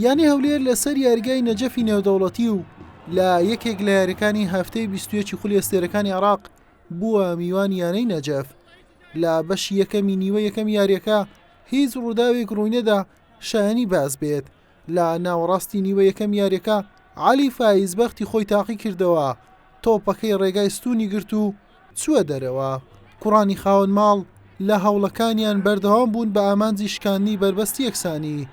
یانی هەولێر لەسەر یاریگای نەجەفی نێودەوڵەتی و لە یەکێک لە یاریەکانی هەفتەی 21 خولی ئێستێرەکانی عێراق بووە میوان یانەی نەجەف. لە بەشی یەکەمی نیوە یەکەم یاریەکە هیچ ڕووداوێک ڕووینەدا شایانی باز بێت. لە ناوەڕاستی نیوە یەکەم یاریەکە عەلی فایزبەختی خۆی تاقی کردەوە، تۆپەکەی ڕێگای ستونی گرت و چووە دەرەوە. کوڕانی خاوەن ماڵ لە هەوڵەکانیان بەردەوام بوون بە ئامانجی شکاندنی بربەستی یەکسانی.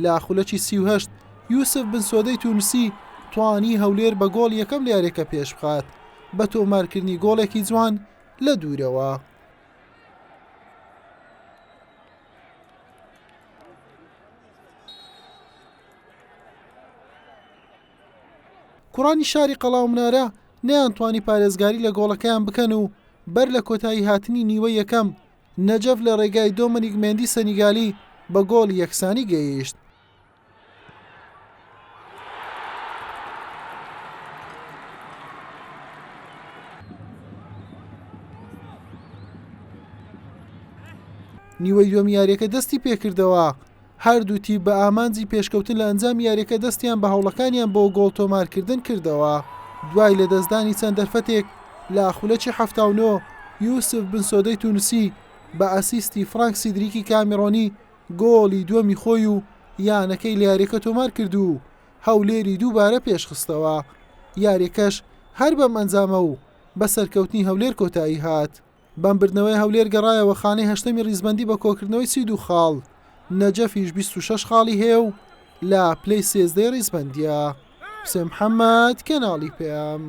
لە خولەکی 38 یوسف بن سۆدەی تونسی توانی هەولێر بە گۆڵ یەکەم لە یاریەکە پێش بخات بە تۆمارکردنی گۆڵێکی جوان لە دوورەوە. کوڕانی شاری قەڵاو منارە نەیانتوانی پارێزگاری لە گۆڵەکەیان بکەن و بەر لە کۆتایی هاتنی نیوە یەکەم نەجەف لە ڕێگای دۆمەنیک مێندی سەنیگالی بە گۆڵ یەکسانی گەیشت. نیوەی دووەم یاریەکە دەستی پێکردەوە، هەردووتی بە ئامانجی پێشکەوتن لە ئەنجام یاریەکە دەستیان بە هەوڵەکانیان بۆ گۆڵ تۆمارکردن کردەوە. دوای لە دەستدانی چەند دەرفەتێک لە خولەکی 79 یوسف بن سۆدەی تونسی بە ئەسیستی فرانک سیدریکی کامێڕۆنی گۆڵی دووەمی خۆی و یانەکەی لە یاریەکە تۆمار کرد و هەولێری دووبارە پێشخستەوە. یاریەکەش هەر بەم ئەنجامە و بە سەرکەوتنی هەولێر کۆتایی هات. بەمبردنەوەی هەولێر گەڕایەوە خانەی هەشتەمی ڕیزبەندی بە کۆکردنەوەی 32 خاڵ. نەجەفیش 26 خاڵی هەیە و لە پلەی 13 ڕیزبەندیە. حوسێن محەممەد، کەناڵی پێم.